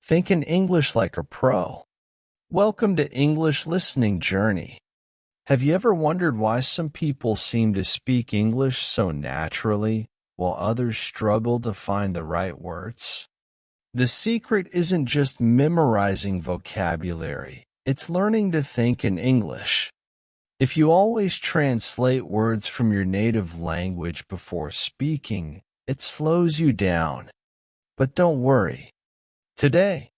Thinking English like a pro. Welcome to English Listening Journey. Have you ever wondered why some people seem to speak English so naturally while others struggle to find the right words? The secret isn't just memorizing vocabulary, it's learning to think in English. If you always translate words from your native language before speaking, it slows you down. But don't worry. Today,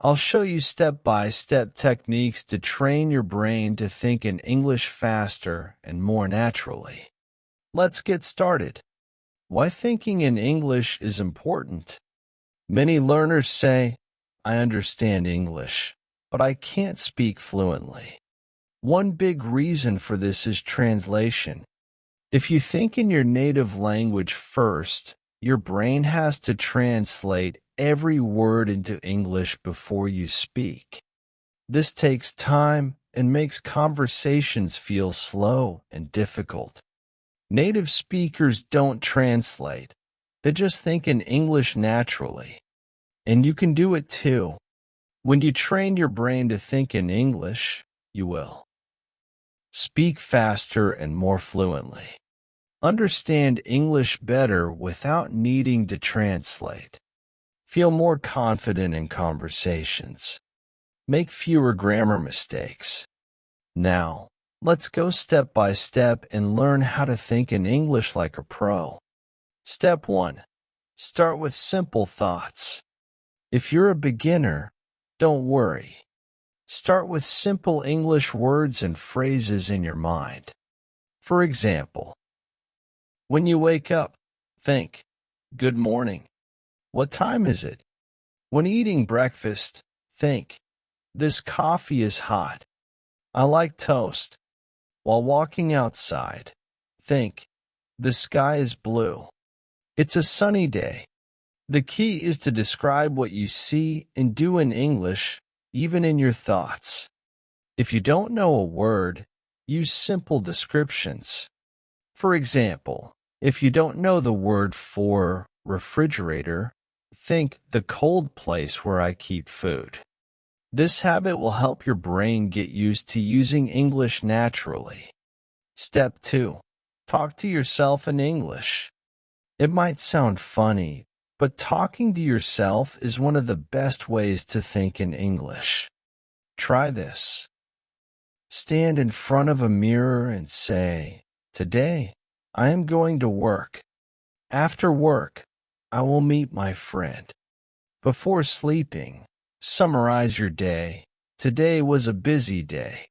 I'll show you step-by-step techniques to train your brain to think in English faster and more naturally. Let's get started. Why thinking in English is important. Many learners say, I understand English, but I can't speak fluently. One big reason for this is translation. If you think in your native language first, your brain has to translate every word into English before you speak. This takes time and makes conversations feel slow and difficult. Native speakers don't translate. They just think in English naturally. And you can do it too. When you train your brain to think in English, you will speak faster and more fluently. Understand English better without needing to translate. Feel more confident in conversations. Make fewer grammar mistakes. Now, let's go step by step and learn how to think in English like a pro. Step 1. Start with simple thoughts. If you're a beginner, don't worry. Start with simple English words and phrases in your mind. For example, when you wake up, think, good morning. What time is it? When eating breakfast, think, this coffee is hot. I like toast. While walking outside, think, the sky is blue. It's a sunny day. The key is to describe what you see and do in English, even in your thoughts. If you don't know a word, use simple descriptions. For example, if you don't know the word for refrigerator, think the cold place where I keep food. This habit will help your brain get used to using English naturally. Step 2. Talk to yourself in English. It might sound funny, but talking to yourself is one of the best ways to think in English. Try this. Stand in front of a mirror and say, today, I am going to work. After work, I will meet my friend. Before sleeping, summarize your day. Today was a busy day.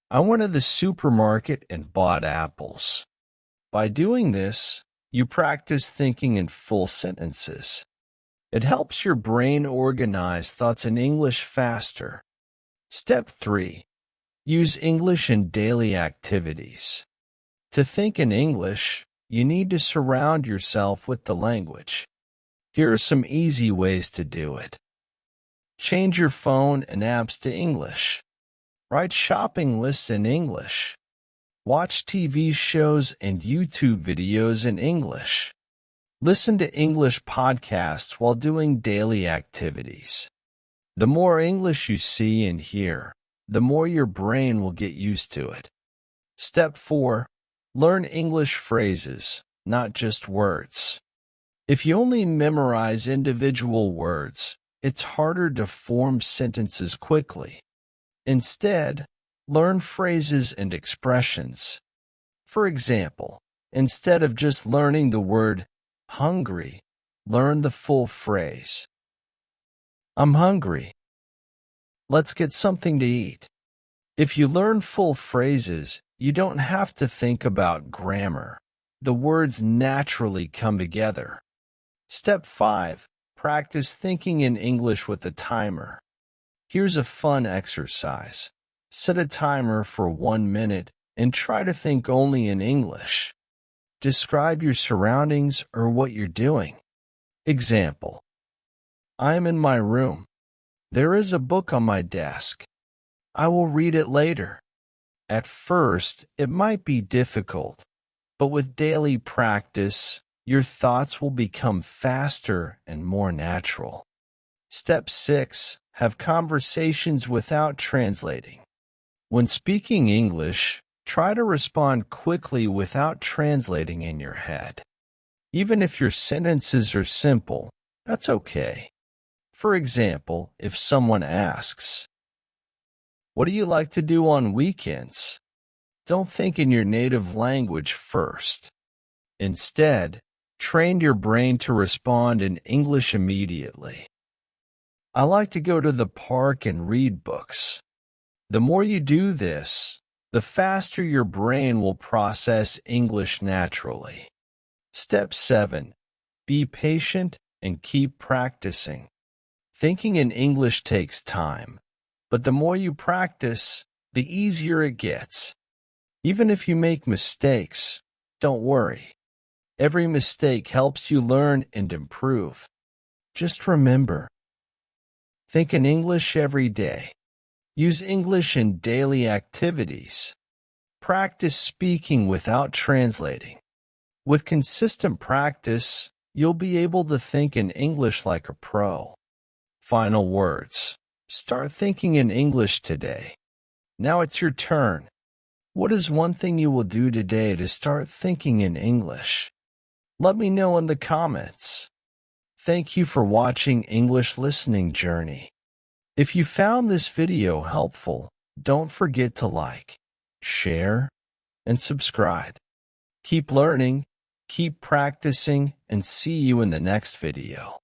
I went to the supermarket and bought apples. By doing this, you practice thinking in full sentences. It helps your brain organize thoughts in English faster. Step 3. Use English in daily activities. To think in English, you need to surround yourself with the language. Here are some easy ways to do it. Change your phone and apps to English. Write shopping lists in English. Watch TV shows and YouTube videos in English. Listen to English podcasts while doing daily activities. The more English you see and hear, the more your brain will get used to it. Step 4. Learn English phrases, not just words. If you only memorize individual words, it's harder to form sentences quickly. Instead, learn phrases and expressions. For example, instead of just learning the word hungry, learn the full phrase. I'm hungry. Let's get something to eat. If you learn full phrases, you don't have to think about grammar. The words naturally come together. Step 5. Practice thinking in English with a timer. Here's a fun exercise. Set a timer for 1 minute and try to think only in English. Describe your surroundings or what you're doing. Example. I am in my room. There is a book on my desk. I will read it later. At first, it might be difficult, but with daily practice, your thoughts will become faster and more natural. Step 6. Have conversations without translating. When speaking English, try to respond quickly without translating in your head. Even if your sentences are simple, that's okay. For example, if someone asks, "What do you like to do on weekends?" Don't think in your native language first. Instead, train your brain to respond in English immediately. I like to go to the park and read books. The more you do this, the faster your brain will process English naturally. Step 7. Be patient and keep practicing. Thinking in English takes time, but the more you practice, the easier it gets. Even if you make mistakes, don't worry. Every mistake helps you learn and improve. Just remember, think in English every day. Use English in daily activities. Practice speaking without translating. With consistent practice, you'll be able to think in English like a pro. Final words. Start thinking in English today. Now it's your turn. What is one thing you will do today to start thinking in English? Let me know in the comments. Thank you for watching English Listening Journey. If you found this video helpful, don't forget to like, share, and subscribe. Keep learning, keep practicing, and see you in the next video.